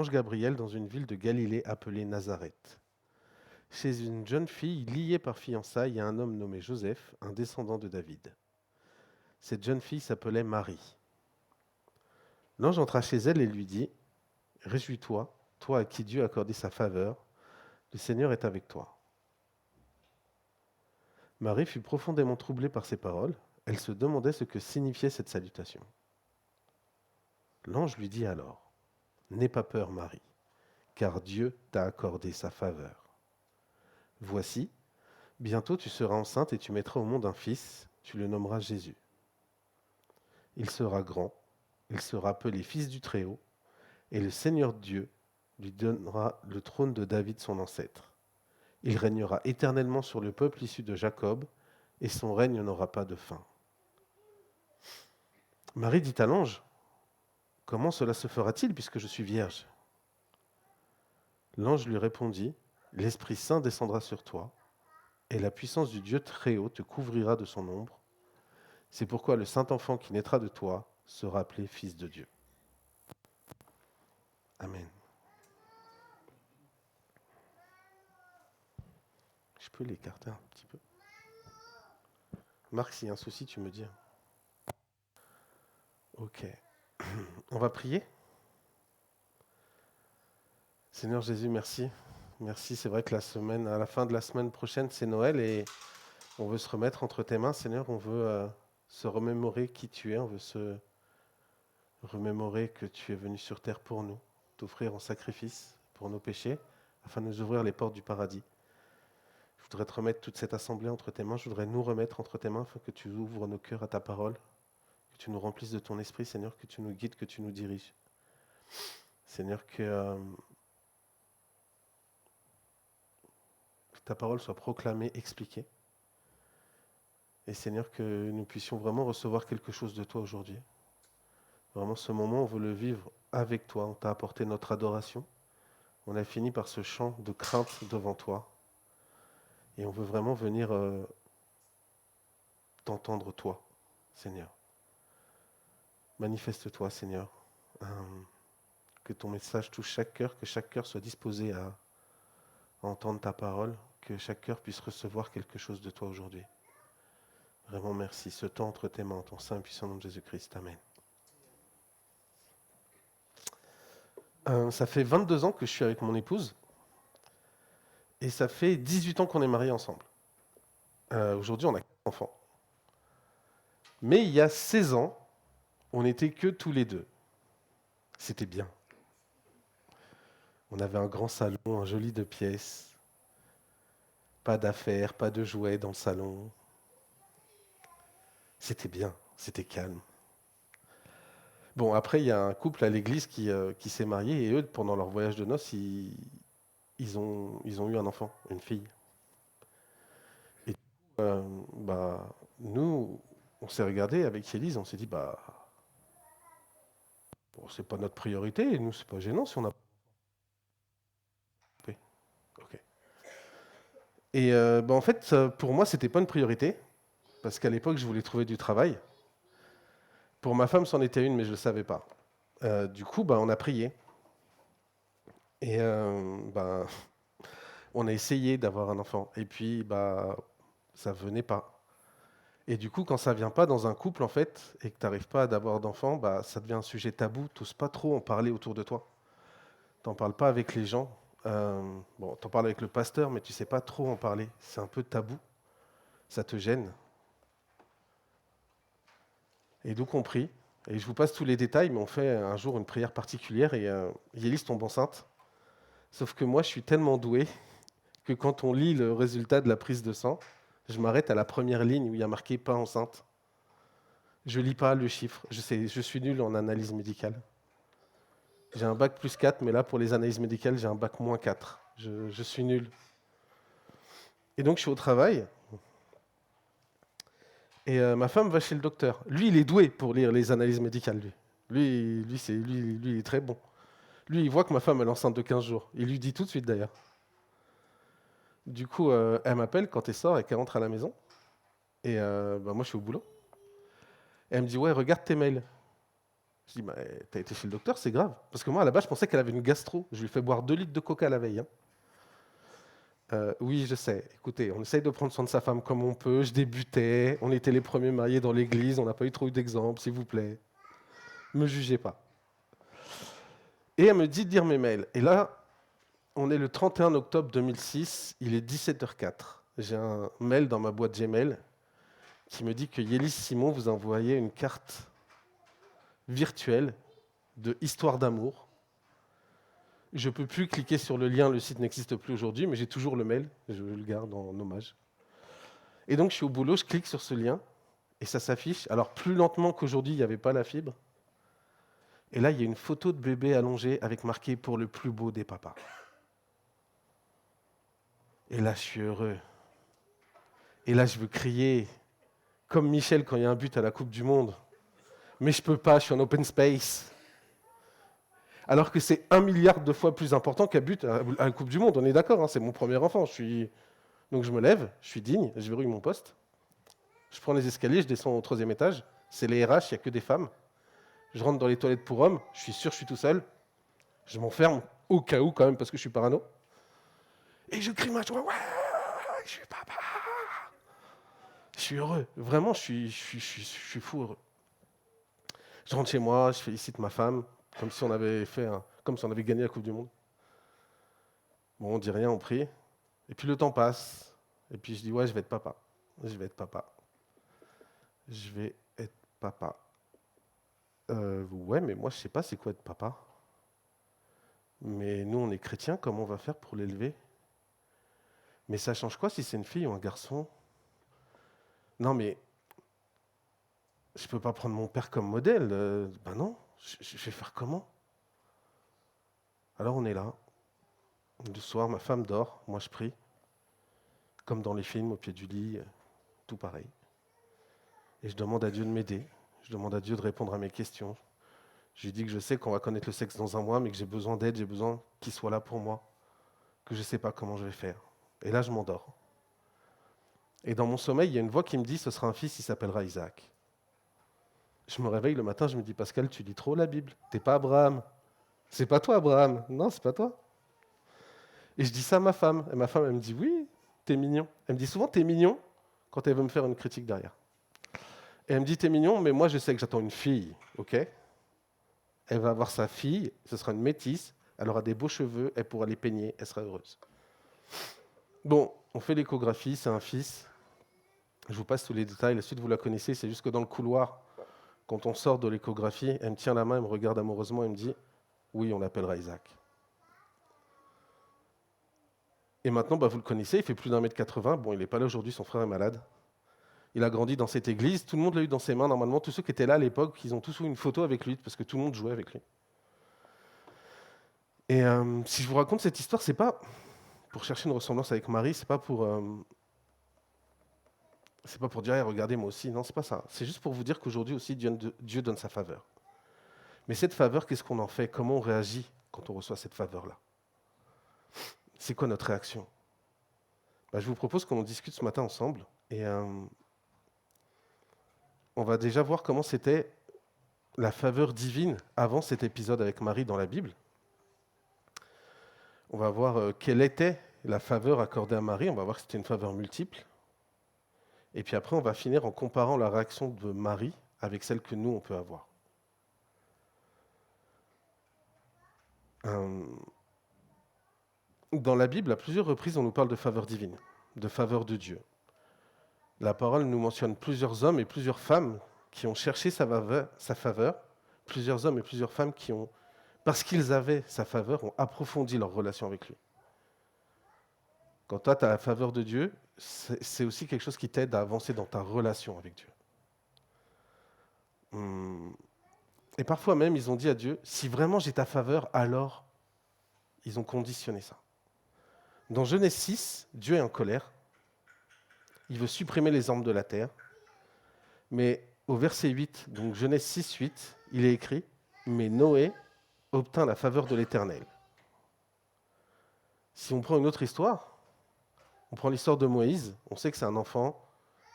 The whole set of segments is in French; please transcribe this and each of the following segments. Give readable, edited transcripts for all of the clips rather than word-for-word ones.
L'ange Gabriel dans une ville de Galilée appelée Nazareth. Chez une jeune fille liée par fiançailles à un homme nommé Joseph, un descendant de David. Cette jeune fille s'appelait Marie. L'ange entra chez elle et lui dit: Réjouis-toi, toi à qui Dieu a accordé sa faveur, le Seigneur est avec toi. Marie fut profondément troublée par ces paroles. Elle se demandait ce que signifiait cette salutation. L'ange lui dit alors: N'aie pas peur, Marie, car Dieu t'a accordé sa faveur. Voici, bientôt tu seras enceinte et tu mettras au monde un fils, tu le nommeras Jésus. Il sera grand, il sera appelé fils du Très-Haut, et le Seigneur Dieu lui donnera le trône de David son ancêtre. Il régnera éternellement sur le peuple issu de Jacob, et son règne n'aura pas de fin. Marie dit à l'ange: Comment cela se fera-t-il puisque je suis vierge? L'ange lui répondit: L'Esprit Saint descendra sur toi, et la puissance du Dieu Très-Haut te couvrira de son ombre. C'est pourquoi le saint enfant qui naîtra de toi sera appelé Fils de Dieu. Amen. Je peux l'écarter un petit peu. Marc, s'il y a un souci, tu me dis. Ok. On va prier. Seigneur Jésus, merci. Merci, c'est vrai que à la fin de la semaine prochaine, c'est Noël et on veut se remettre entre tes mains, Seigneur. On veut se remémorer qui tu es. On veut se remémorer que tu es venu sur terre pour nous, t'offrir en sacrifice pour nos péchés, afin de nous ouvrir les portes du paradis. Je voudrais te remettre toute cette assemblée entre tes mains. Je voudrais nous remettre entre tes mains afin que tu ouvres nos cœurs à ta parole, que tu nous remplisses de ton esprit, Seigneur, que tu nous guides, que tu nous diriges. Seigneur, que ta parole soit proclamée, expliquée. Et Seigneur, que nous puissions vraiment recevoir quelque chose de toi aujourd'hui. Vraiment, ce moment, on veut le vivre avec toi. On t'a apporté notre adoration. On a fini par ce chant de crainte devant toi. Et on veut vraiment venir t'entendre, toi, Seigneur. Manifeste-toi, Seigneur. Que ton message touche chaque cœur, que chaque cœur soit disposé à entendre ta parole, que chaque cœur puisse recevoir quelque chose de toi aujourd'hui. Vraiment merci. Ce temps entre tes mains, en ton saint et puissant nom de Jésus-Christ. Amen. Ça fait 22 ans que je suis avec mon épouse et ça fait 18 ans qu'on est mariés ensemble. Aujourd'hui, on a 4 enfants. Mais il y a 16 ans, on n'était que tous les deux. C'était bien. On avait un grand salon, un joli 2 pièces. Pas d'affaires, pas de jouets dans le salon. C'était bien, c'était calme. Bon, après, il y a un couple à l'église qui s'est marié et eux, pendant leur voyage de noces, ils ont eu un enfant, une fille. Et nous, on s'est regardé avec Élise, on s'est dit, bon, c'est pas notre priorité, et nous, c'est pas gênant si on a. Oui, ok. Et en fait, pour moi, c'était pas une priorité, parce qu'à l'époque, je voulais trouver du travail. Pour ma femme, c'en était une, mais je le savais pas. Du coup, on a prié. Et on a essayé d'avoir un enfant. Et puis, ça venait pas. Et du coup, quand ça vient pas dans un couple, en fait, et que tu n'arrives pas à avoir d'enfant, ça devient un sujet tabou. Tu n'oses pas trop en parler autour de toi. T'en parles pas avec les gens. T'en parles avec le pasteur, mais tu sais pas trop en parler. C'est un peu tabou. Ça te gêne. Et donc on prie. Et je vous passe tous les détails, mais on fait un jour une prière particulière et Yélis tombe enceinte. Sauf que moi, je suis tellement doué que quand on lit le résultat de la prise de sang, je m'arrête à la première ligne où il y a marqué pas enceinte. Je lis pas le chiffre. Je suis nul en analyse médicale. J'ai un bac +4, mais là, pour les analyses médicales, j'ai un bac -4. Je suis nul. Et donc, je suis au travail. Et ma femme va chez le docteur. Lui, il est doué pour lire les analyses médicales, lui. Lui, il est très bon. Lui, il voit que ma femme est enceinte de 15 jours. Il lui dit tout de suite, d'ailleurs. Du coup, elle m'appelle quand elle sort et qu'elle rentre à la maison. Et moi, je suis au boulot. Et elle me dit, ouais, regarde tes mails. Je dis, t'as été chez le docteur, c'est grave. Parce que moi, à la base, je pensais qu'elle avait une gastro. Je lui ai fait boire 2 litres de coca la veille. Hein. Oui, je sais. Écoutez, on essaye de prendre soin de sa femme comme on peut. Je débutais. On était les premiers mariés dans l'église. On n'a pas eu trop d'exemples, s'il vous plaît. Me jugez pas. Et elle me dit de lire mes mails. Et là, on est le 31 octobre 2006. Il est 17h04. J'ai un mail dans ma boîte Gmail qui me dit que Yélis Simon vous a envoyé une carte virtuelle de Histoire d'amour. Je ne peux plus cliquer sur le lien, le site n'existe plus aujourd'hui, mais j'ai toujours le mail, je le garde en hommage. Et donc je suis au boulot, je clique sur ce lien, et ça s'affiche. Alors plus lentement qu'aujourd'hui, il n'y avait pas la fibre. Et là, il y a une photo de bébé allongé avec marqué « Pour le plus beau des papas ». Et là, je suis heureux. Et là, je veux crier, comme Michel quand il y a un but à la Coupe du Monde. Mais je ne peux pas, je suis en open space. Alors que c'est 1 milliard de fois plus important qu'un but à la Coupe du Monde. On est d'accord, hein, c'est mon premier enfant. Donc je me lève, je suis digne, je verrouille mon poste. Je prends les escaliers, je descends au 3e étage. C'est les RH, il n'y a que des femmes. Je rentre dans les toilettes pour hommes, je suis sûr que je suis tout seul. Je m'enferme au cas où quand même parce que je suis parano. Et je crie ma joie, ouais, je suis papa. Je suis heureux, vraiment, je suis fou heureux. Je rentre chez moi, je félicite ma femme, comme si on avait gagné la Coupe du Monde. Bon, on dit rien, on prie. Et puis le temps passe. Et puis je dis, ouais, je vais être papa. Je vais être papa. Je vais être papa. Ouais, mais moi, je sais pas c'est quoi être papa. Mais nous, on est chrétiens, comment on va faire pour l'élever? Mais ça change quoi si c'est une fille ou un garçon? Non, mais je peux pas prendre mon père comme modèle. Ben non, je vais faire comment? Alors on est là. Le soir, ma femme dort, moi je prie. Comme dans les films, au pied du lit, tout pareil. Et je demande à Dieu de m'aider. Je demande à Dieu de répondre à mes questions. Je lui dis que je sais qu'on va connaître le sexe dans un mois, mais que j'ai besoin d'aide, j'ai besoin qu'il soit là pour moi, que je ne sais pas comment je vais faire. Et là, je m'endors. Et dans mon sommeil, il y a une voix qui me dit, ce sera un fils, il s'appellera Isaac. Je me réveille le matin, je me dis, Pascal, tu lis trop la Bible. T'es pas Abraham. C'est pas toi, Abraham. Non, c'est pas toi. Et je dis ça à ma femme. Et ma femme, elle me dit, oui, t'es mignon. Elle me dit souvent, t'es mignon, quand elle veut me faire une critique derrière. Et elle me dit, t'es mignon, mais moi, je sais que j'attends une fille, ok? Elle va avoir sa fille, ce sera une métisse, elle aura des beaux cheveux, elle pourra les peigner, elle sera heureuse. Bon, on fait l'échographie, c'est un fils. Je vous passe tous les détails, la suite vous la connaissez, c'est juste que dans le couloir, quand on sort de l'échographie, elle me tient la main, elle me regarde amoureusement et me dit « Oui, on l'appellera Isaac ». Et maintenant, vous le connaissez, il fait plus d'1,80 m. Bon, il n'est pas là aujourd'hui, son frère est malade. Il a grandi dans cette église, tout le monde l'a eu dans ses mains. Normalement, tous ceux qui étaient là à l'époque, ils ont tous eu une photo avec lui, parce que tout le monde jouait avec lui. Et si je vous raconte cette histoire, c'est pas pour chercher une ressemblance avec Marie, c'est pas pour dire hey, regardez moi aussi, non, c'est pas ça. C'est juste pour vous dire qu'aujourd'hui aussi Dieu donne sa faveur. Mais cette faveur, qu'est-ce qu'on en fait? Comment on réagit quand on reçoit cette faveur-là? C'est quoi notre réaction? Je vous propose qu'on en discute ce matin ensemble et on va déjà voir comment c'était la faveur divine avant cet épisode avec Marie dans la Bible. On va voir quelle était la faveur accordée à Marie. On va voir que c'était une faveur multiple. Et puis après, on va finir en comparant la réaction de Marie avec celle que nous, on peut avoir. Dans la Bible, à plusieurs reprises, on nous parle de faveur divine, de faveur de Dieu. La parole nous mentionne plusieurs hommes et plusieurs femmes qui ont cherché sa faveur, plusieurs hommes et plusieurs femmes qui ont, parce qu'ils avaient sa faveur, ont approfondi leur relation avec lui. Quand toi, tu as la faveur de Dieu, c'est aussi quelque chose qui t'aide à avancer dans ta relation avec Dieu. Et parfois même, ils ont dit à Dieu, si vraiment j'ai ta faveur, alors ils ont conditionné ça. Dans Genèse 6, Dieu est en colère. Il veut supprimer les hommes de la terre. Mais au verset 8, donc Genèse 6, 8, il est écrit, mais Noé obtint la faveur de l'Éternel. Si on prend une autre histoire, on prend l'histoire de Moïse, on sait que c'est un enfant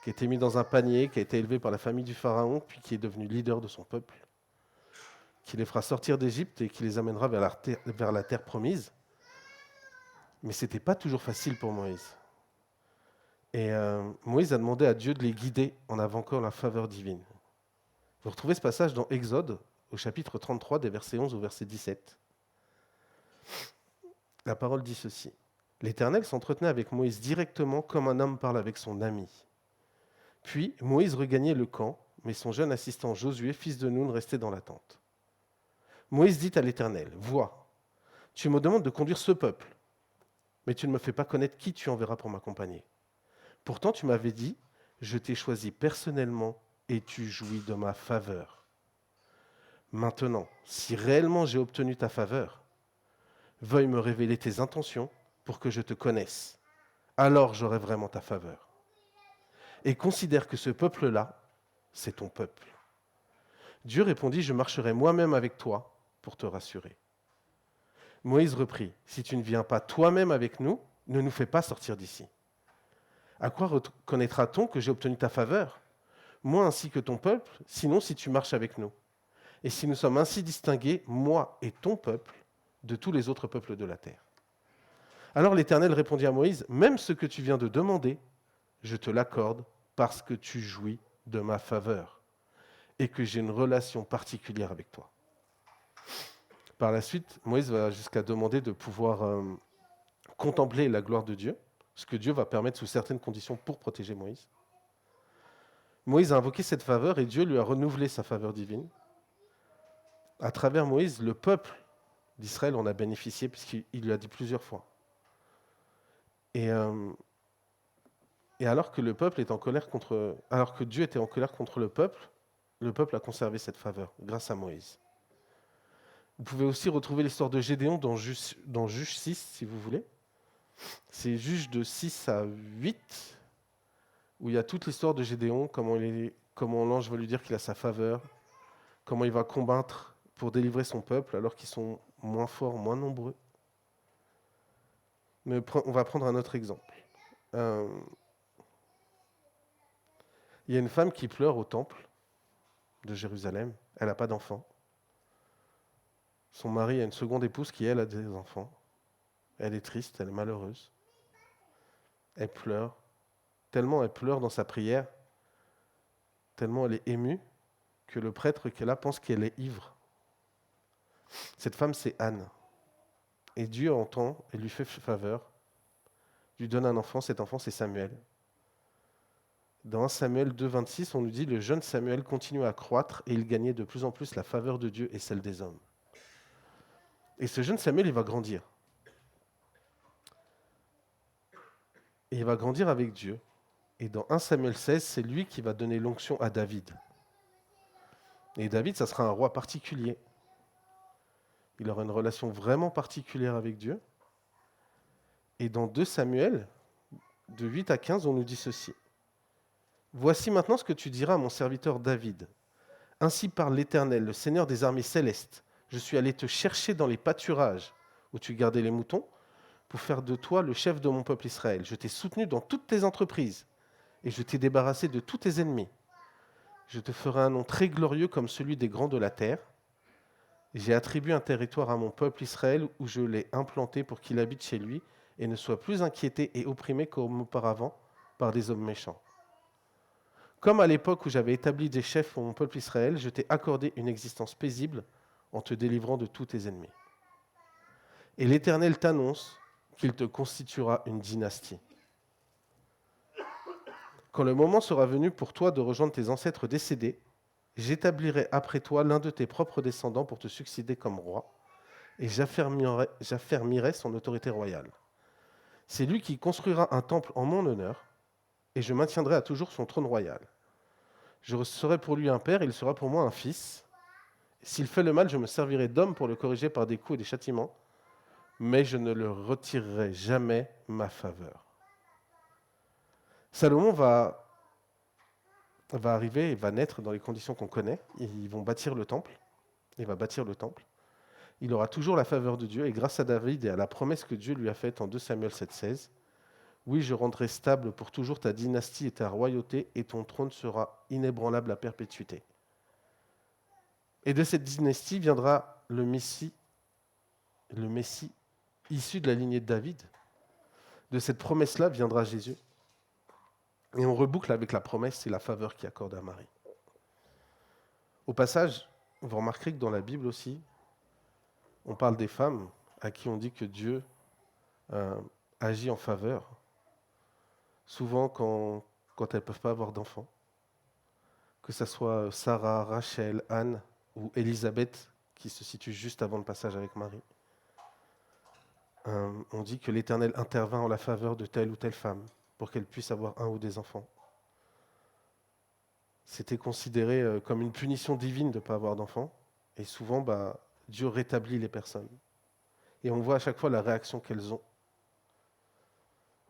qui a été mis dans un panier, qui a été élevé par la famille du Pharaon, puis qui est devenu leader de son peuple. qui les fera sortir d'Égypte et qui les amènera vers la terre promise. Mais ce n'était pas toujours facile pour Moïse. Et Moïse a demandé à Dieu de les guider en avant encore la faveur divine. Vous retrouvez ce passage dans Exode, au chapitre 33, des versets 11 au verset 17. La parole dit ceci. L'Éternel s'entretenait avec Moïse directement comme un homme parle avec son ami. Puis Moïse regagnait le camp, mais son jeune assistant Josué, fils de Nun, restait dans la tente. Moïse dit à l'Éternel, « Vois, tu me demandes de conduire ce peuple, mais tu ne me fais pas connaître qui tu enverras pour m'accompagner. Pourtant, tu m'avais dit, je t'ai choisi personnellement et tu jouis de ma faveur. Maintenant, si réellement j'ai obtenu ta faveur, veuille me révéler tes intentions pour que je te connaisse. Alors j'aurai vraiment ta faveur. Et considère que ce peuple-là, c'est ton peuple. » Dieu répondit, « Je marcherai moi-même avec toi pour te rassurer. » Moïse reprit, « Si tu ne viens pas toi-même avec nous, ne nous fais pas sortir d'ici. À quoi reconnaîtra-t-on que j'ai obtenu ta faveur, moi ainsi que ton peuple, sinon si tu marches avec nous? Et si nous sommes ainsi distingués, moi et ton peuple, de tous les autres peuples de la terre. » Alors l'Éternel répondit à Moïse, « Même ce que tu viens de demander, je te l'accorde parce que tu jouis de ma faveur et que j'ai une relation particulière avec toi. » Par la suite, Moïse va jusqu'à demander de pouvoir contempler la gloire de Dieu, ce que Dieu va permettre sous certaines conditions pour protéger Moïse. Moïse a invoqué cette faveur et Dieu lui a renouvelé sa faveur divine. À travers Moïse, le peuple d'Israël en a bénéficié puisqu'il lui a dit plusieurs fois. Et alors que le peuple est en colère alors que Dieu était en colère contre le peuple a conservé cette faveur grâce à Moïse. Vous pouvez aussi retrouver l'histoire de Gédéon dans Juge 6, si vous voulez. C'est Juge de 6 à 8, où il y a toute l'histoire de Gédéon, comment l'ange va lui dire qu'il a sa faveur, comment il va combattre pour délivrer son peuple alors qu'ils sont moins forts, moins nombreux. Mais on va prendre un autre exemple. Il y a une femme qui pleure au temple de Jérusalem. Elle n'a pas d'enfant. Son mari a une seconde épouse qui, elle, a des enfants. Elle est triste, elle est malheureuse. Elle pleure. Tellement elle pleure dans sa prière, tellement elle est émue, que le prêtre qu'elle a pense qu'elle est ivre. Cette femme, c'est Anne. Et Dieu entend et lui fait faveur, lui donne un enfant. Cet enfant, c'est Samuel. Dans 1 Samuel 2, 26, on nous dit « Le jeune Samuel continuait à croître et il gagnait de plus en plus la faveur de Dieu et celle des hommes. » Et ce jeune Samuel, il va grandir. Et il va grandir avec Dieu. Et dans 1 Samuel 16, c'est lui qui va donner l'onction à David. Et David, ça sera un roi particulier. Il aura une relation vraiment particulière avec Dieu. Et dans 2 Samuel, de 8 à 15, on nous dit ceci. « Voici maintenant ce que tu diras à mon serviteur David. Ainsi parle l'Éternel, le Seigneur des armées célestes. Je suis allé te chercher dans les pâturages où tu gardais les moutons pour faire de toi le chef de mon peuple Israël. Je t'ai soutenu dans toutes tes entreprises et je t'ai débarrassé de tous tes ennemis. Je te ferai un nom très glorieux comme celui des grands de la terre. J'ai attribué un territoire à mon peuple Israël où je l'ai implanté pour qu'il habite chez lui et ne soit plus inquiété et opprimé comme auparavant par des hommes méchants. Comme à l'époque où j'avais établi des chefs pour mon peuple Israël, je t'ai accordé une existence paisible en te délivrant de tous tes ennemis. Et l'Éternel t'annonce qu'il te constituera une dynastie. Quand le moment sera venu pour toi de rejoindre tes ancêtres décédés, j'établirai après toi l'un de tes propres descendants pour te succéder comme roi, et j'affermirai son autorité royale. C'est lui qui construira un temple en mon honneur, et je maintiendrai à toujours son trône royal. Je serai pour lui un père, et il sera pour moi un fils. S'il fait le mal, je me servirai d'homme pour le corriger par des coups et des châtiments, mais je ne le retirerai jamais ma faveur. » Salomon va arriver et va naître dans les conditions qu'on connaît. Ils vont bâtir le temple. Il va bâtir le temple. Il aura toujours la faveur de Dieu, et grâce à David et à la promesse que Dieu lui a faite en 2 Samuel 7,16, oui, je rendrai stable pour toujours ta dynastie et ta royauté, et ton trône sera inébranlable à perpétuité. Et de cette dynastie viendra le Messie issu de la lignée de David. De cette promesse-là viendra Jésus. Et on reboucle avec la promesse et la faveur qu'il accorde à Marie. Au passage, vous remarquerez que dans la Bible aussi, on parle des femmes à qui on dit que Dieu agit en faveur, souvent quand elles ne peuvent pas avoir d'enfants. Que ce soit Sarah, Rachel, Anne ou Élisabeth, qui se situe juste avant le passage avec Marie. On dit que l'Éternel intervint en la faveur de telle ou telle femme pour qu'elle puisse avoir un ou des enfants. C'était considéré comme une punition divine de ne pas avoir d'enfants. Et souvent, Dieu rétablit les personnes. Et on voit à chaque fois la réaction qu'elles ont.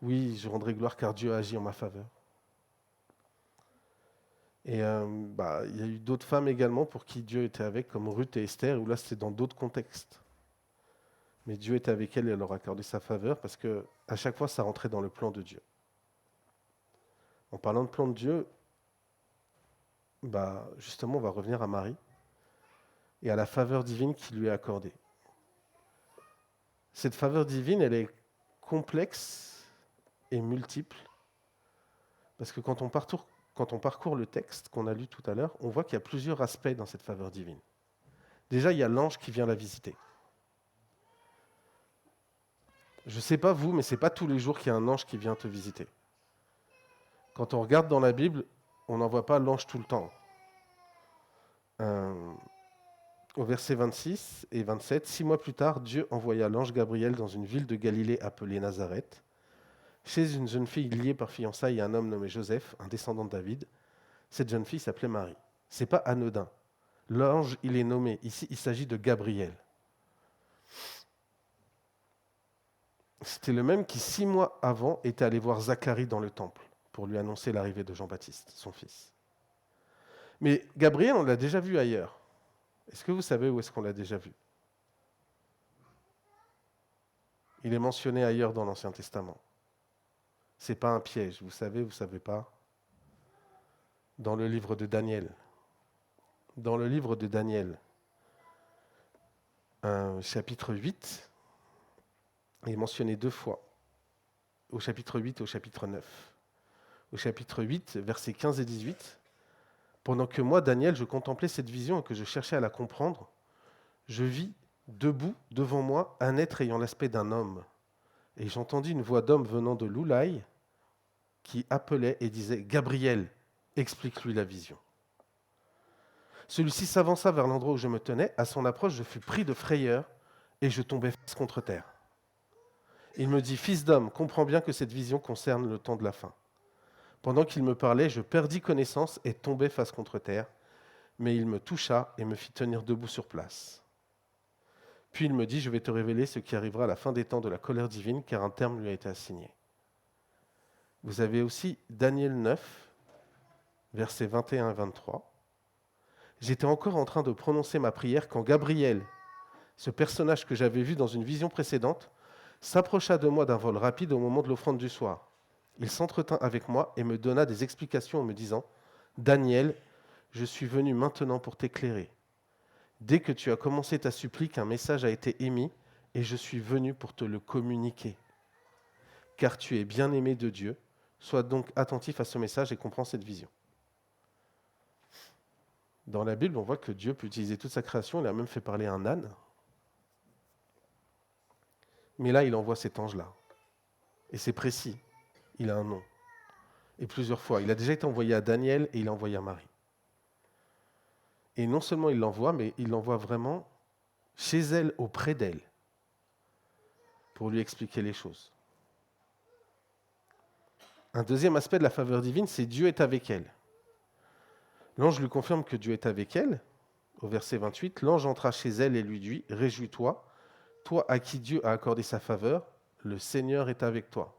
Oui, je rendrai gloire car Dieu agit en ma faveur. Et il y a eu d'autres femmes également pour qui Dieu était avec, comme Ruth et Esther, où là c'était dans d'autres contextes. Mais Dieu était avec elles et elle leur a accordé sa faveur parce que à chaque fois ça rentrait dans le plan de Dieu. En parlant de plan de Dieu, justement on va revenir à Marie et à la faveur divine qui lui est accordée. Cette faveur divine, elle est complexe et multiple parce que quand on parcourt le texte qu'on a lu tout à l'heure, on voit qu'il y a plusieurs aspects dans cette faveur divine. Déjà, il y a l'ange qui vient la visiter. Je ne sais pas vous, mais ce n'est pas tous les jours qu'il y a un ange qui vient te visiter. Quand on regarde dans la Bible, on n'en voit pas l'ange tout le temps. Au verset 26 et 27, 6 mois plus tard, Dieu envoya l'ange Gabriel dans une ville de Galilée appelée Nazareth, chez une jeune fille liée par fiançailles à un homme nommé Joseph, un descendant de David. Cette jeune fille s'appelait Marie. Ce n'est pas anodin. L'ange, il est nommé. Ici, il s'agit de Gabriel. C'était le même qui, 6 mois avant, était allé voir Zacharie dans le temple pour lui annoncer l'arrivée de Jean-Baptiste, son fils. Mais Gabriel, on l'a déjà vu ailleurs. Est-ce que vous savez où est-ce qu'on l'a déjà vu? Il est mentionné ailleurs dans l'Ancien Testament. Ce n'est pas un piège, vous savez pas. Dans le livre de Daniel. Dans le livre de Daniel, chapitre 8, il est mentionné 2 fois, au chapitre 8 et au chapitre 9. Au chapitre 8, versets 15 et 18, « Pendant que moi, Daniel, je contemplais cette vision et que je cherchais à la comprendre, je vis debout devant moi un être ayant l'aspect d'un homme. Et j'entendis une voix d'homme venant de l'Oulaï qui appelait et disait « Gabriel, explique-lui la vision. » Celui-ci s'avança vers l'endroit où je me tenais. À son approche, je fus pris de frayeur et je tombai face contre terre. Il me dit « Fils d'homme, comprends bien que cette vision concerne le temps de la fin. » Pendant qu'il me parlait, je perdis connaissance et tombai face contre terre, mais il me toucha et me fit tenir debout sur place. Puis il me dit « Je vais te révéler ce qui arrivera à la fin des temps de la colère divine, car un terme lui a été assigné. » Vous avez aussi Daniel 9, versets 21 et 23. J'étais encore en train de prononcer ma prière quand Gabriel, ce personnage que j'avais vu dans une vision précédente, s'approcha de moi d'un vol rapide au moment de l'offrande du soir. Il s'entretint avec moi et me donna des explications en me disant « Daniel, je suis venu maintenant pour t'éclairer. Dès que tu as commencé ta supplique, un message a été émis et je suis venu pour te le communiquer. Car tu es bien-aimé de Dieu, sois donc attentif à ce message et comprends cette vision. » Dans la Bible, on voit que Dieu peut utiliser toute sa création, il a même fait parler un âne. Mais là, il envoie cet ange-là. Et c'est précis, il a un nom. Et plusieurs fois. Il a déjà été envoyé à Daniel et il a envoyé à Marie. Et non seulement il l'envoie, mais il l'envoie vraiment chez elle, auprès d'elle, pour lui expliquer les choses. Un deuxième aspect de la faveur divine, c'est Dieu est avec elle. L'ange lui confirme que Dieu est avec elle. Au verset 28, l'ange entra chez elle et lui dit « Réjouis-toi, toi à qui Dieu a accordé sa faveur, le Seigneur est avec toi. »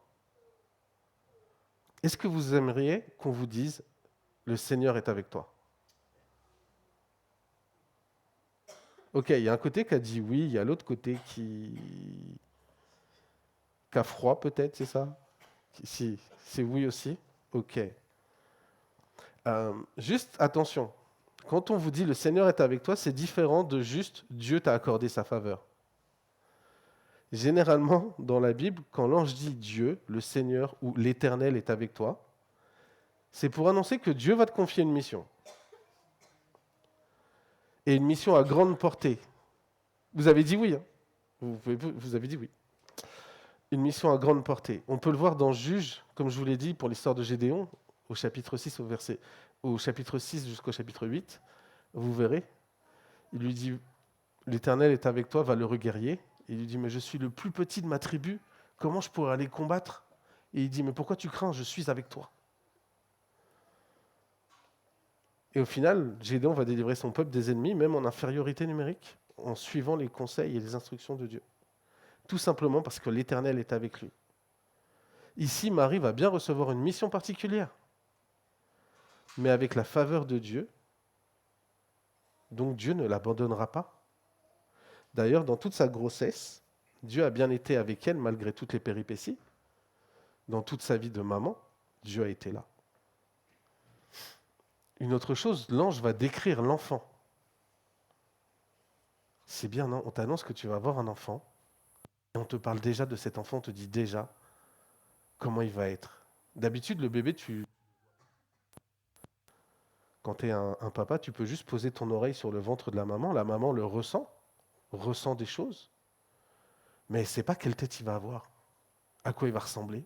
Est-ce que vous aimeriez qu'on vous dise « Le Seigneur est avec toi » ? Ok, il y a un côté qui a dit oui, il y a l'autre côté qui a froid peut-être, c'est ça? Si, c'est oui aussi. Ok. Juste attention, Quand on vous dit le Seigneur est avec toi, c'est différent de juste Dieu t'a accordé sa faveur. Généralement, dans la Bible, quand l'ange dit Dieu, le Seigneur ou l'Éternel est avec toi, c'est pour annoncer que Dieu va te confier une mission. Et une mission à grande portée. Vous avez dit oui. Hein. Vous avez dit oui. Une mission à grande portée. On peut le voir dans Juge, comme je vous l'ai dit, pour l'histoire de Gédéon, au chapitre 6, au chapitre 6 jusqu'au chapitre 8. Vous verrez. Il lui dit, l'Éternel est avec toi, valeureux guerrier. Il lui dit, mais je suis le plus petit de ma tribu. Comment je pourrais aller combattre? Et il dit, mais pourquoi tu crains? Je suis avec toi. Et au final, Gédéon va délivrer son peuple des ennemis, même en infériorité numérique, en suivant les conseils et les instructions de Dieu. Tout simplement parce que l'Éternel est avec lui. Ici, Marie va bien recevoir une mission particulière, mais avec la faveur de Dieu, donc Dieu ne l'abandonnera pas. D'ailleurs, dans toute sa grossesse, Dieu a bien été avec elle malgré toutes les péripéties. Dans toute sa vie de maman, Dieu a été là. Une autre chose, l'ange va décrire l'enfant. C'est bien, non? On t'annonce que tu vas avoir un enfant, et on te parle déjà de cet enfant, on te dit déjà comment il va être. D'habitude, le bébé, quand tu es un papa, tu peux juste poser ton oreille sur le ventre de la maman le ressent des choses, mais elle ne sait pas quelle tête il va avoir, à quoi il va ressembler.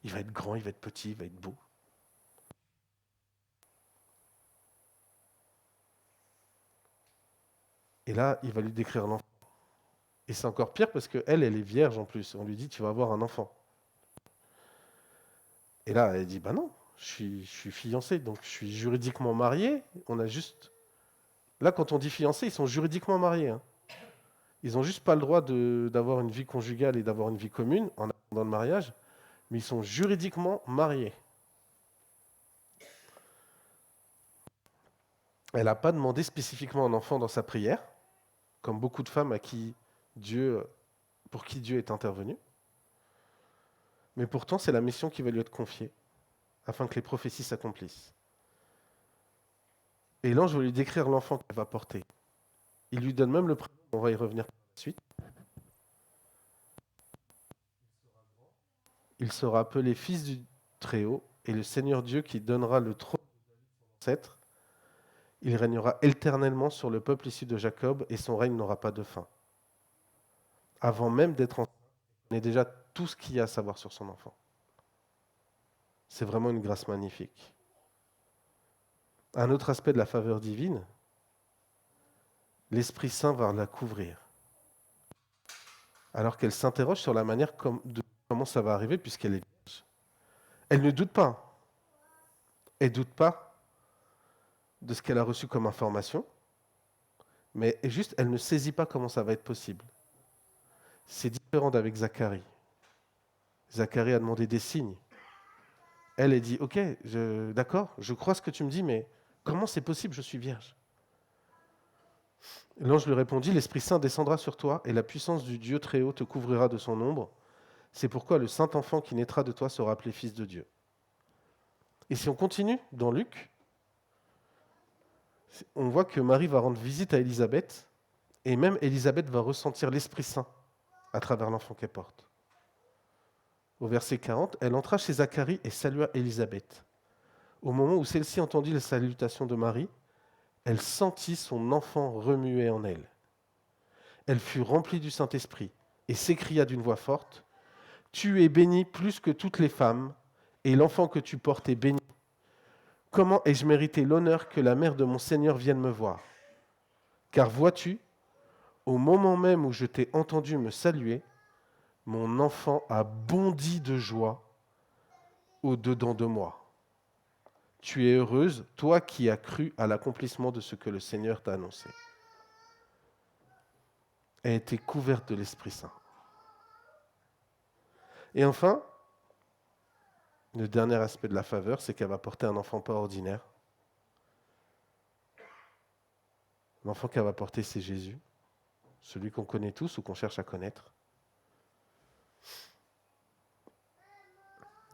Il va être grand, il va être petit, il va être beau. Et là, il va lui décrire l'enfant. Et c'est encore pire parce qu'elle, elle est vierge en plus. On lui dit, tu vas avoir un enfant. Et là, elle dit, bah non, je suis fiancée, donc je suis juridiquement mariée. On a juste... Là, quand on dit fiancé, ils sont juridiquement mariés. Hein. Ils n'ont juste pas le droit d'avoir une vie conjugale et d'avoir une vie commune en attendant le mariage, mais ils sont juridiquement mariés. Elle n'a pas demandé spécifiquement un enfant dans sa prière, comme beaucoup de femmes pour qui Dieu est intervenu. Mais pourtant, c'est la mission qui va lui être confiée, afin que les prophéties s'accomplissent. Et l'ange va lui décrire l'enfant qu'elle va porter. Il lui donne même le prénom, on va y revenir par la suite. Il sera appelé fils du Très-Haut, et le Seigneur Dieu qui donnera le trône de son ancêtre. Il régnera éternellement sur le peuple issu de Jacob, et son règne n'aura pas de fin. Avant même d'être enceinte, on est déjà tout ce qu'il y a à savoir sur son enfant. C'est vraiment une grâce magnifique. Un autre aspect de la faveur divine, l'Esprit Saint va la couvrir. Alors qu'elle s'interroge sur la manière de comment ça va arriver puisqu'elle est vierge. Elle ne doute pas. Elle ne doute pas de ce qu'elle a reçu comme information, mais juste, elle ne saisit pas comment ça va être possible. C'est différent d'avec Zacharie. Zacharie a demandé des signes. Elle dit, ok, d'accord, je crois ce que tu me dis, mais comment c'est possible, je suis vierge? L'ange lui répondit, l'Esprit Saint descendra sur toi, et la puissance du Dieu Très-Haut te couvrira de son ombre. C'est pourquoi le saint enfant qui naîtra de toi sera appelé fils de Dieu. Et si on continue dans Luc, on voit que Marie va rendre visite à Élisabeth, et même Élisabeth va ressentir l'Esprit Saint à travers l'enfant qu'elle porte. Au verset 40, elle entra chez Zacharie et salua Élisabeth. Au moment où celle-ci entendit la salutation de Marie, elle sentit son enfant remuer en elle. Elle fut remplie du Saint-Esprit et s'écria d'une voix forte, « Tu es bénie plus que toutes les femmes, et l'enfant que tu portes est béni. Comment ai-je mérité l'honneur que la mère de mon Seigneur vienne me voir? Car vois-tu, au moment même où je t'ai entendu me saluer, mon enfant a bondi de joie au-dedans de moi. Tu es heureuse, toi qui as cru à l'accomplissement de ce que le Seigneur t'a annoncé. » Elle a été couverte de l'Esprit Saint. Et enfin, le dernier aspect de la faveur, c'est qu'elle va porter un enfant pas ordinaire. L'enfant qu'elle va porter, c'est Jésus, celui qu'on connaît tous ou qu'on cherche à connaître.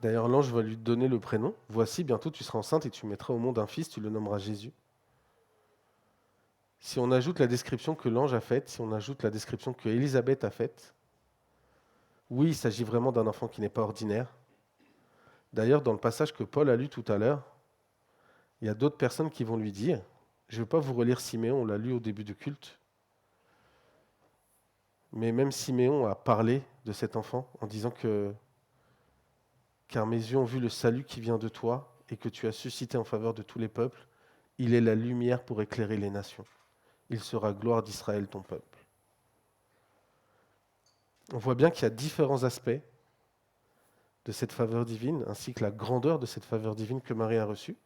D'ailleurs, l'ange va lui donner le prénom. « Voici, bientôt tu seras enceinte et tu mettras au monde un fils, tu le nommeras Jésus. Si on ajoute la description que l'ange a faite, si on ajoute la description que Élisabeth a faite, oui, il s'agit vraiment d'un enfant qui n'est pas ordinaire. D'ailleurs, dans le passage que Paul a lu tout à l'heure, il y a d'autres personnes qui vont lui dire, je ne vais pas vous relire Siméon, on l'a lu au début du culte, mais même Siméon a parlé de cet enfant en disant que car mes yeux ont vu le salut qui vient de toi et que tu as suscité en faveur de tous les peuples, il est la lumière pour éclairer les nations. Il sera gloire d'Israël, ton peuple. On voit bien qu'il y a différents aspects de cette faveur divine, ainsi que la grandeur de cette faveur divine que Marie a reçue.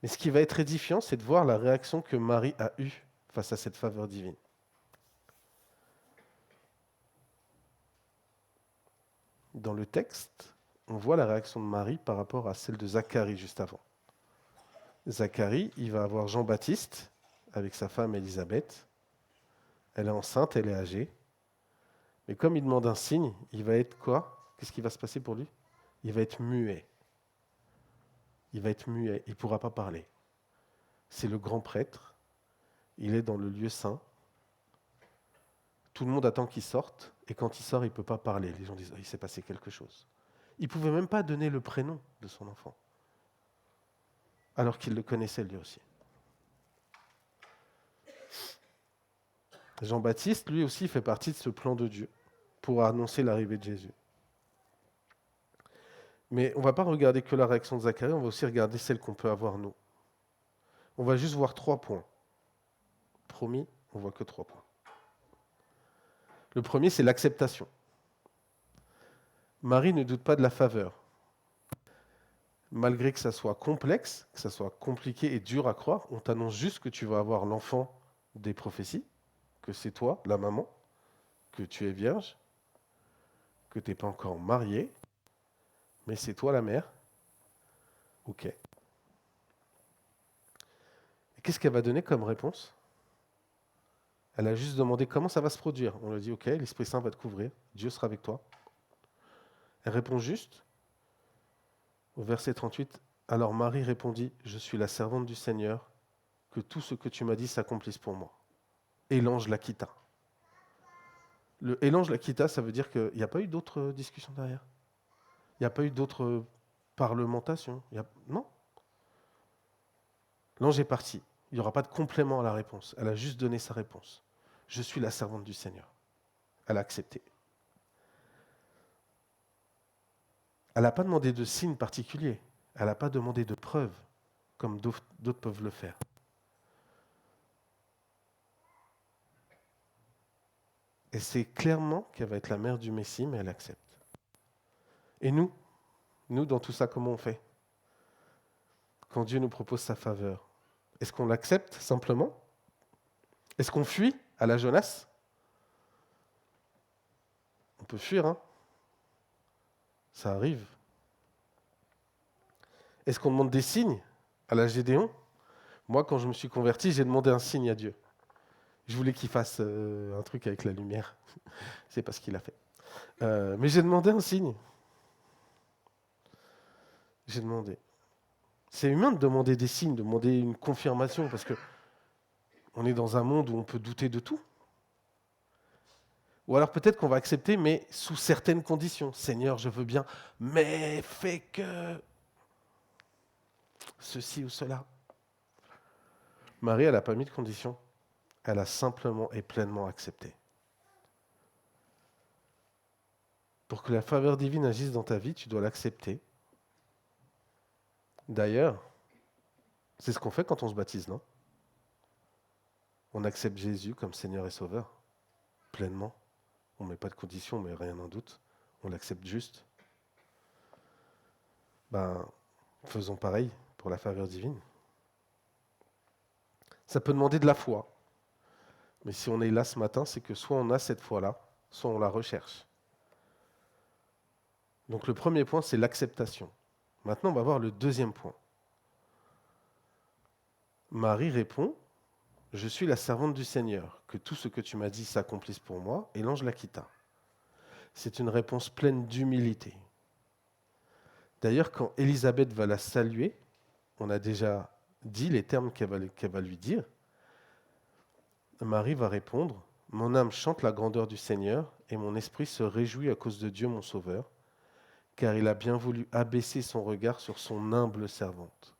Mais ce qui va être édifiant, c'est de voir la réaction que Marie a eue face à cette faveur divine. Dans le texte, on voit la réaction de Marie par rapport à celle de Zacharie juste avant. Zacharie, il va avoir Jean-Baptiste avec sa femme Élisabeth. Elle est enceinte, elle est âgée. Mais comme il demande un signe, il va être quoi? Qu'est-ce qui va se passer pour lui? Il va être muet. Il va être muet, il ne pourra pas parler. C'est le grand prêtre, il est dans le lieu saint. Tout le monde attend qu'il sorte, et quand il sort, il ne peut pas parler. Les gens disent, il s'est passé quelque chose. Il ne pouvait même pas donner le prénom de son enfant, alors qu'il le connaissait lui aussi. Jean-Baptiste, lui aussi, fait partie de ce plan de Dieu pour annoncer l'arrivée de Jésus. Mais on ne va pas regarder que la réaction de Zacharie, on va aussi regarder celle qu'on peut avoir nous. On va juste voir 3 points. Promis, on ne voit que 3 points. Le premier, c'est l'acceptation. Marie ne doute pas de la faveur. Malgré que ça soit complexe, que ça soit compliqué et dur à croire, on t'annonce juste que tu vas avoir l'enfant des prophéties, que c'est toi, la maman, que tu es vierge, que tu n'es pas encore mariée, mais c'est toi la mère. Ok. Et qu'est-ce qu'elle va donner comme réponse? Elle a juste demandé comment ça va se produire. On lui a dit, ok, l'Esprit Saint va te couvrir, Dieu sera avec toi. Elle répond juste, au verset 38, alors Marie répondit, je suis la servante du Seigneur, que tout ce que tu m'as dit s'accomplisse pour moi. Et l'ange la quitta. Et l'ange la quitta, ça veut dire qu'il n'y a pas eu d'autres discussions derrière. Il n'y a pas eu d'autres parlementations. Non. L'ange est parti. Il n'y aura pas de complément à la réponse. Elle a juste donné sa réponse. Je suis la servante du Seigneur. Elle a accepté. Elle n'a pas demandé de signe particulier. Elle n'a pas demandé de preuves, comme d'autres peuvent le faire. Et c'est clairement qu'elle va être la mère du Messie, mais elle accepte. Et nous, dans tout ça, comment on fait? Quand Dieu nous propose sa faveur, est-ce qu'on l'accepte simplement? Est-ce qu'on fuit à la Jonas? On peut fuir, hein? Ça arrive. Est-ce qu'on demande des signes à la Gédéon? Moi, quand je me suis converti, j'ai demandé un signe à Dieu. Je voulais qu'il fasse un truc avec la lumière. C'est pas ce qu'il a fait. Mais j'ai demandé un signe. J'ai demandé. C'est humain de demander des signes, de demander une confirmation, parce que on est dans un monde où on peut douter de tout. Ou alors peut-être qu'on va accepter, mais sous certaines conditions. Seigneur, je veux bien, mais fais que ceci ou cela. Marie, elle n'a pas mis de condition. Elle a simplement et pleinement accepté. Pour que la faveur divine agisse dans ta vie, tu dois l'accepter. D'ailleurs, c'est ce qu'on fait quand on se baptise, non? On accepte Jésus comme Seigneur et Sauveur, pleinement. On ne met pas de condition, mais rien n'en doute. On l'accepte juste. Faisons pareil pour la faveur divine. Ça peut demander de la foi. Mais si on est là ce matin, c'est que soit on a cette foi-là, soit on la recherche. Donc le premier point, c'est l'acceptation. Maintenant, on va voir le deuxième point. Marie répond, je suis la servante du Seigneur, que tout ce que tu m'as dit s'accomplisse pour moi, et l'ange la quitta. C'est une réponse pleine d'humilité. D'ailleurs, quand Élisabeth va la saluer, on a déjà dit les termes qu'elle va lui dire. Marie va répondre, « Mon âme chante la grandeur du Seigneur, et mon esprit se réjouit à cause de Dieu mon Sauveur, car il a bien voulu abaisser son regard sur son humble servante.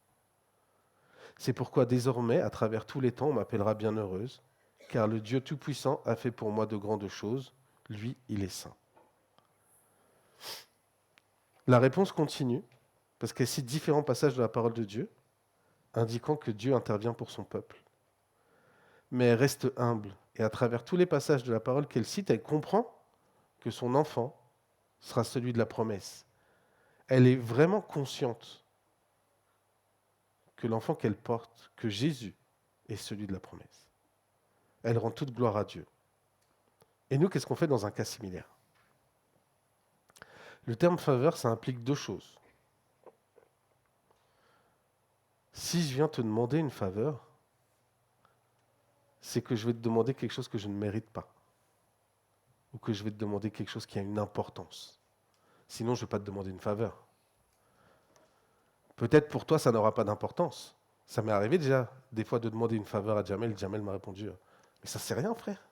C'est pourquoi désormais, à travers tous les temps, on m'appellera bienheureuse, car le Dieu Tout-Puissant a fait pour moi de grandes choses, lui, il est saint. » La réponse continue, parce qu'elle cite différents passages de la parole de Dieu, indiquant que Dieu intervient pour son peuple. Mais elle reste humble, et à travers tous les passages de la parole qu'elle cite, elle comprend que son enfant sera celui de la promesse. Elle est vraiment consciente que l'enfant qu'elle porte, que Jésus, est celui de la promesse. Elle rend toute gloire à Dieu. Et nous, qu'est-ce qu'on fait dans un cas similaire ? Le terme faveur, ça implique deux choses. Si je viens te demander une faveur, c'est que je vais te demander quelque chose que je ne mérite pas. Ou que je vais te demander quelque chose qui a une importance. Sinon, je ne vais pas te demander une faveur. Peut-être pour toi, ça n'aura pas d'importance. Ça m'est arrivé déjà, des fois, de demander une faveur à Jamel. Jamel m'a répondu, mais ça, c'est rien, frère.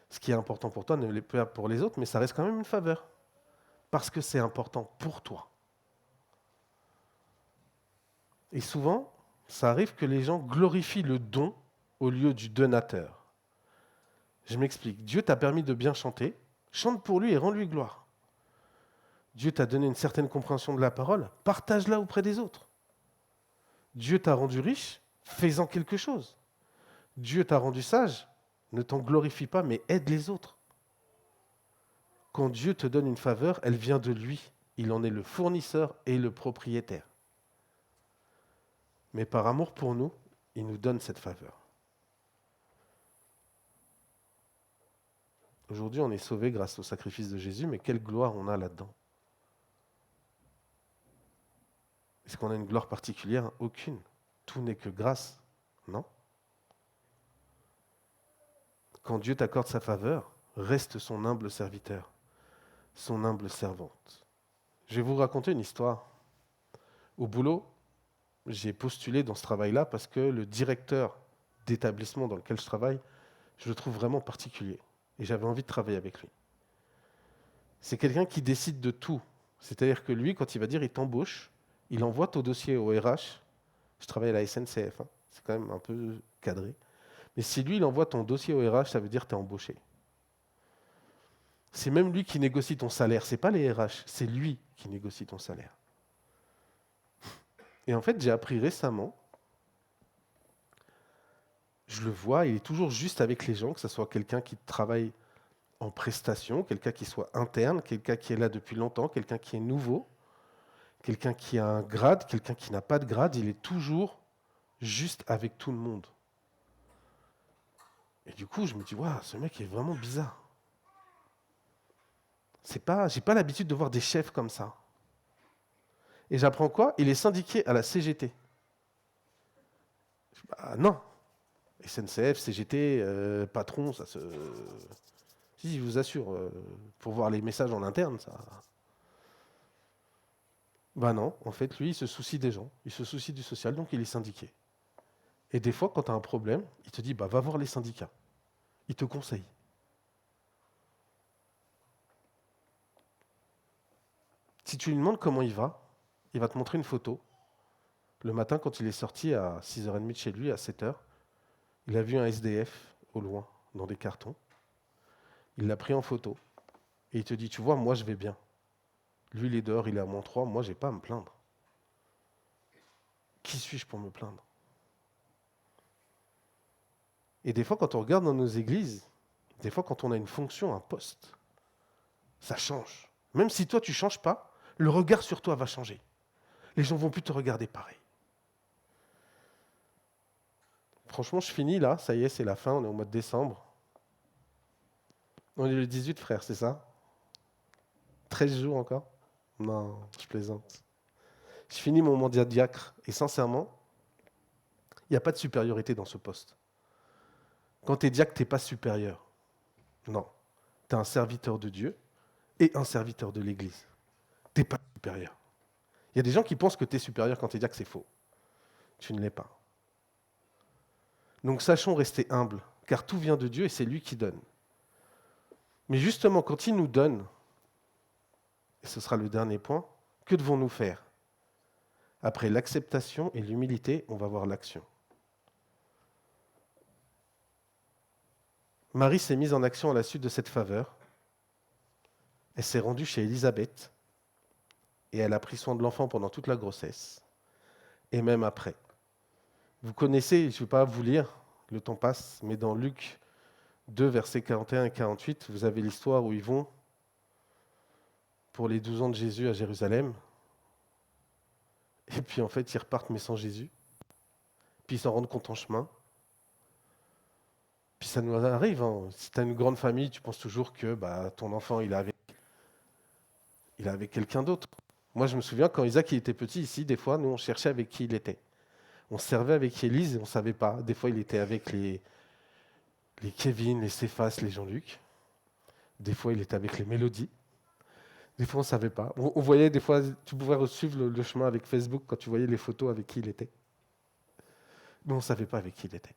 Ce qui est important pour toi ne l'est pas pour les autres, mais ça reste quand même une faveur. Parce que c'est important pour toi. Et souvent, ça arrive que les gens glorifient le don au lieu du donateur. Je m'explique. Dieu t'a permis de bien chanter. Chante pour lui et rends-lui gloire. Dieu t'a donné une certaine compréhension de la parole. Partage-la auprès des autres. Dieu t'a rendu riche. Fais-en quelque chose. Dieu t'a rendu sage. Ne t'en glorifie pas, mais aide les autres. Quand Dieu te donne une faveur, elle vient de lui. Il en est le fournisseur et le propriétaire. Mais par amour pour nous, il nous donne cette faveur. Aujourd'hui, on est sauvé grâce au sacrifice de Jésus, mais quelle gloire on a là-dedans. Est-ce qu'on a une gloire particulière ? Aucune. Tout n'est que grâce, non ? Quand Dieu t'accorde sa faveur, reste son humble serviteur, son humble servante. Je vais vous raconter une histoire. Au boulot, j'ai postulé dans ce travail-là parce que le directeur d'établissement dans lequel je travaille, je le trouve vraiment particulier. Et j'avais envie de travailler avec lui. C'est quelqu'un qui décide de tout. C'est-à-dire que lui, quand il va dire il t'embauche, il envoie ton dossier au RH. Je travaille à la SNCF, c'est quand même un peu cadré. Mais si lui, il envoie ton dossier au RH, ça veut dire que tu es embauché. C'est même lui qui négocie ton salaire. Ce n'est pas les RH, c'est lui qui négocie ton salaire. Et en fait, j'ai appris récemment, je le vois, il est toujours juste avec les gens, que ce soit quelqu'un qui travaille en prestation, quelqu'un qui soit interne, quelqu'un qui est là depuis longtemps, quelqu'un qui est nouveau, quelqu'un qui a un grade, quelqu'un qui n'a pas de grade, il est toujours juste avec tout le monde. Et du coup, je me dis, waouh, ce mec est vraiment bizarre. J'ai pas l'habitude de voir des chefs comme ça. Et j'apprends quoi ? Il est syndiqué à la CGT. Bah, non. SNCF, CGT, patron, ça se... Si, je vous assure, pour voir les messages en interne, ça... Bah non, en fait, lui, il se soucie des gens, il se soucie du social, donc il est syndiqué. Et des fois, quand tu as un problème, il te dit, bah va voir les syndicats. Il te conseille. Si tu lui demandes comment il va te montrer une photo. Le matin, quand il est sorti à 6h30 de chez lui, à 7h, il a vu un SDF au loin, dans des cartons. Il l'a pris en photo. Et il te dit, tu vois, moi je vais bien. Lui, il est dehors, il est à -3, moi j'ai pas à me plaindre. Qui suis-je pour me plaindre ? Et des fois, quand on regarde dans nos églises, des fois, quand on a une fonction, un poste, ça change. Même si toi, tu ne changes pas, le regard sur toi va changer. Les gens ne vont plus te regarder pareil. Franchement, je finis là, ça y est, c'est la fin, on est au mois de décembre. On est le 18, frère, c'est ça ? 13 jours encore ? Non, je plaisante. Je finis mon mandat de diacre, et sincèrement, il n'y a pas de supériorité dans ce poste. Quand tu es diacre, tu n'es pas supérieur. Non. Tu es un serviteur de Dieu et un serviteur de l'Église. Tu n'es pas supérieur. Il y a des gens qui pensent que tu es supérieur quand tu es diacre, c'est faux. Tu ne l'es pas. Donc sachons rester humbles car tout vient de Dieu et c'est lui qui donne. Mais justement, quand il nous donne, et ce sera le dernier point, que devons-nous faire? Après l'acceptation et l'humilité, on va voir l'action. Marie s'est mise en action à la suite de cette faveur. Elle s'est rendue chez Élisabeth et elle a pris soin de l'enfant pendant toute la grossesse et même après. Vous connaissez, je ne vais pas vous lire, le temps passe, mais dans Luc 2, versets 41 et 48, vous avez l'histoire où ils vont pour les 12 ans de Jésus à Jérusalem. Et puis en fait, ils repartent mais sans Jésus. Puis ils s'en rendent compte en chemin. Puis ça nous arrive, hein. Si tu as une grande famille, tu penses toujours que ton enfant, il est avec quelqu'un d'autre. Moi, je me souviens, quand Isaac il était petit, ici, des fois, nous, on cherchait avec qui il était. On servait avec Élise et on ne savait pas. Des fois, il était avec les Kevin, les Céphas, les Jean-Luc. Des fois, il était avec les Mélodies. Des fois, on ne savait pas. On voyait, des fois, tu pouvais suivre le chemin avec Facebook quand tu voyais les photos avec qui il était. Mais on ne savait pas avec qui il était.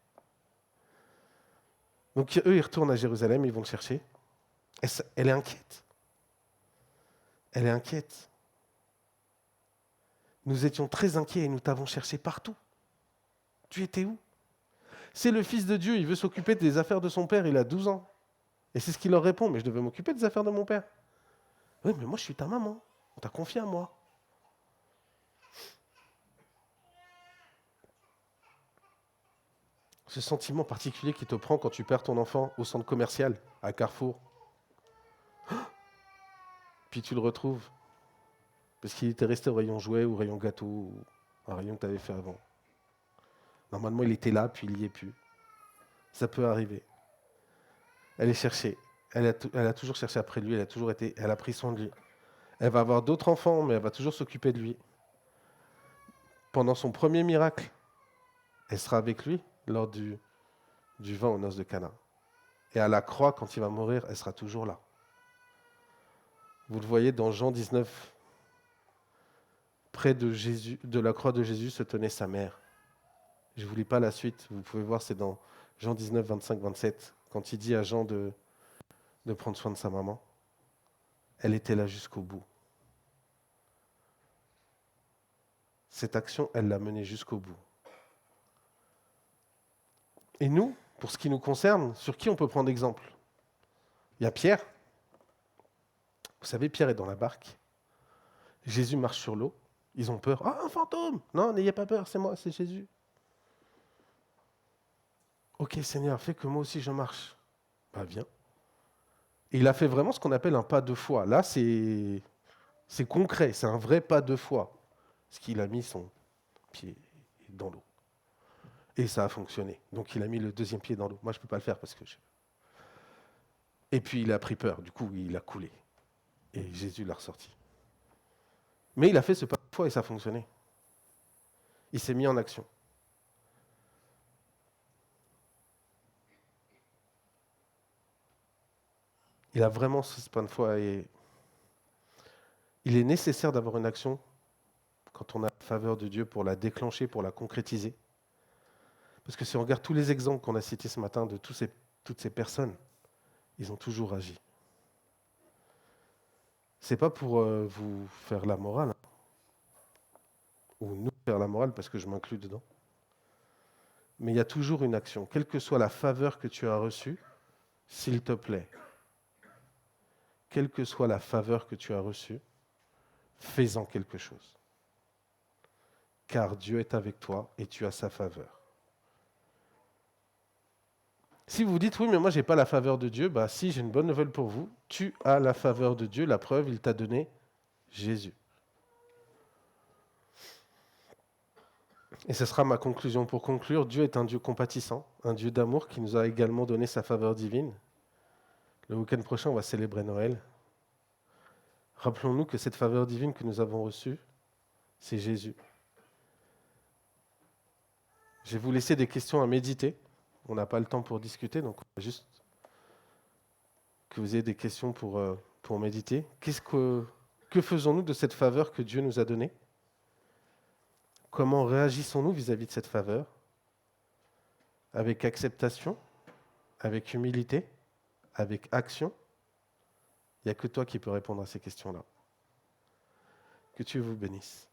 Donc, eux, ils retournent à Jérusalem, ils vont le chercher. Elle est inquiète. Elle est inquiète. Nous étions très inquiets et nous t'avons cherché partout. Tu étais où? C'est le Fils de Dieu, il veut s'occuper des affaires de son père, il a 12 ans. Et c'est ce qu'il leur répond, mais je devais m'occuper des affaires de mon père. Oui, mais moi je suis ta maman, on t'a confié à moi. Ce sentiment particulier qui te prend quand tu perds ton enfant au centre commercial, à Carrefour. Puis tu le retrouves, parce qu'il était resté au rayon jouet ou au rayon gâteau, ou un rayon que tu avais fait avant. Normalement, il était là, puis il n'y est plus. Ça peut arriver. Elle est cherchée. Elle a toujours cherché après lui, elle a pris soin de lui. Elle va avoir d'autres enfants, mais elle va toujours s'occuper de lui. Pendant son premier miracle, elle sera avec lui lors du vin aux noces de Cana. Et à la croix, quand il va mourir, elle sera toujours là. Vous le voyez dans Jean 19, près de Jésus, de la croix de Jésus se tenait sa mère. Je ne vous lis pas la suite, vous pouvez voir, c'est dans Jean 19, 25, 27, quand il dit à Jean de prendre soin de sa maman. Elle était là jusqu'au bout. Cette action, elle l'a menée jusqu'au bout. Et nous, pour ce qui nous concerne, sur qui on peut prendre exemple? Il y a Pierre. Vous savez, Pierre est dans la barque. Jésus marche sur l'eau. Ils ont peur. Ah, un fantôme! Non, n'ayez pas peur, c'est moi, c'est Jésus. Ok, Seigneur, fais que moi aussi je marche. Viens. Et il a fait vraiment ce qu'on appelle un pas de foi. Là, c'est concret, c'est un vrai pas de foi. Parce qu'il a mis son pied dans l'eau. Et ça a fonctionné. Donc il a mis le deuxième pied dans l'eau. Moi, je ne peux pas le faire parce que Et puis il a pris peur. Du coup, il a coulé. Et Jésus l'a ressorti. Mais il a fait ce pas de foi et ça a fonctionné. Il s'est mis en action. Il a vraiment ce pas de foi et il est nécessaire d'avoir une action quand on a la faveur de Dieu pour la déclencher, pour la concrétiser. Parce que si on regarde tous les exemples qu'on a cités ce matin de toutes ces personnes, ils ont toujours agi. C'est pas pour vous faire la morale, hein, ou nous faire la morale parce que je m'inclus dedans. Mais il y a toujours une action, quelle que soit la faveur que tu as reçue, s'il te plaît, quelle que soit la faveur que tu as reçue, fais-en quelque chose. Car Dieu est avec toi et tu as sa faveur. Si vous vous dites, oui, mais moi, je n'ai pas la faveur de Dieu, si, j'ai une bonne nouvelle pour vous. Tu as la faveur de Dieu. La preuve, il t'a donné Jésus. Et ce sera ma conclusion. Pour conclure, Dieu est un Dieu compatissant, un Dieu d'amour qui nous a également donné sa faveur divine. Le week-end prochain, on va célébrer Noël. Rappelons-nous que cette faveur divine que nous avons reçue, c'est Jésus. Je vais vous laisser des questions à méditer. On n'a pas le temps pour discuter, donc on va juste que vous ayez des questions pour méditer. Que faisons-nous de cette faveur que Dieu nous a donnée? Comment réagissons-nous vis-à-vis de cette faveur? Avec acceptation? avec humilité, avec action. Il n'y a que toi qui peux répondre à ces questions-là. Que Dieu vous bénisse.